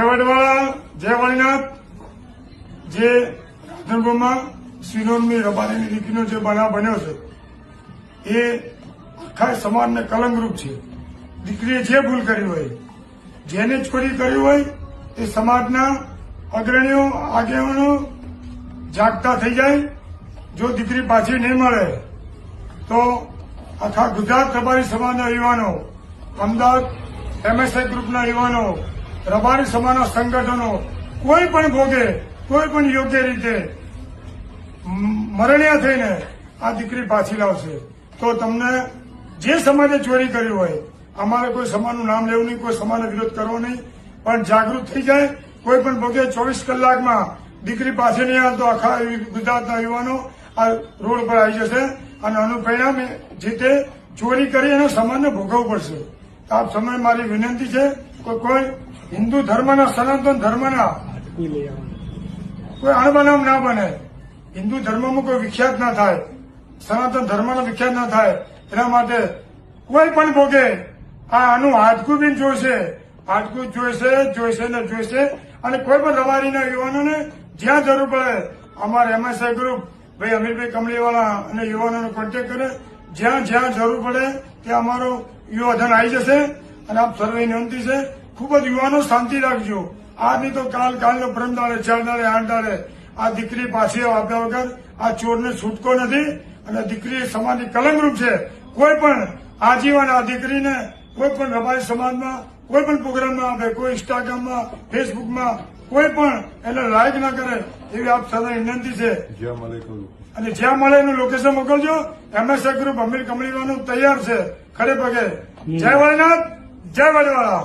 વડવાળા જય વાળીનાથ જે રાધનપુરમાં સિનોરની રબારીની દીકરીનો જે બનાવ બન્યો છે એ આખા સમાજને કલંકરૂપ છે. દીકરીએ જે ભૂલ કરી હોય, જેને ચોરી કરી હોય એ સમાજના અગ્રણીઓ આગેવાનો જાગતા થઈ જાય. જો દીકરી પાછી નહીં મળે તો આખા ગુજરાત રબારી સમાજના યુવાનો, અમદાવાદ એમએસઆઈ ગ્રુપના યુવાનો, રબારી સમાજના સંગઠનો કોઈ પણ ભોગે, કોઈ પણ યોગ્ય રીતે મરણિયા થઈને આ દીકરી પાછી લાવશે. તો તમને જે સમાજે ચોરી કરી હોય, અમારે કોઈ સમાજનું નામ લેવું નહીં, કોઈ સમાજનો વિરોધ કરવો નહીં, પણ જાગૃત થઈ જાય. કોઈ પણ ભોગે 24 કલાકમાં દીકરી પાછી નહીં આવે તો આખા ગુજરાતના યુવાનો આ રોડ પર આવી જશે અને આનું પરિણામ જે તે ચોરી કરી એનો સમાજને ભોગવવું પડશે. તો આપ સમય મારી વિનંતી છે કે કોઈ હિન્દુ ધર્મના, સનાતન ધર્મના કોઈ અણબનાવ ના બને, હિન્દુ ધર્મમાં કોઈ વિખ્યાત ના થાય, સનાતન ધર્મનો વિખ્યાત ના થાય, એના માટે કોઈ પણ ભોગે આનું હાડકું બી જોઈશે ને જોઈશે. અને કોઈ પણ રબારીના યુવાનોને જ્યાં જરૂર પડે અમારા એમએસઆઈ ગ્રુપ ભાઈ અમીરભાઈ કમલીવાળા અને યુવાનોને કોન્ટેક્ટ કરે. જ્યાં જરૂર પડે ત્યાં અમારો યુવાધન આવી જશે. અને આપ સર્વે વિનંતી છે, ખૂબ જ યુવાનો શાંતિ રાખજો. આજની તો કાલનો પરમ દાડે, 4 દાડે, 8 દાડે આ દીકરી પાછી આપ્યા વગર આ ચોરને છૂટકો નથી. અને દીકરી સમાજની કલંકરૂપ છે. કોઈ પણ આજીવન આ દીકરીને કોઈ પણ રબારી સમાજમાં કોઈ પણ પ્રોગ્રામમાં આપે, કોઈ ઇન્સ્ટાગ્રામમાં, ફેસબુકમાં કોઈ પણ એને લાઈક ના કરે એવી આપ સર્વે વિનંતી છે. અને જ્યાં મળે એનું લોકેશન મોકલજો. એમએસઆઈ ગ્રુપ અમીર કમલીવાનું તૈયાર છે ખડે પગે. જય વાળીનાથ, જય વાળીવાળા.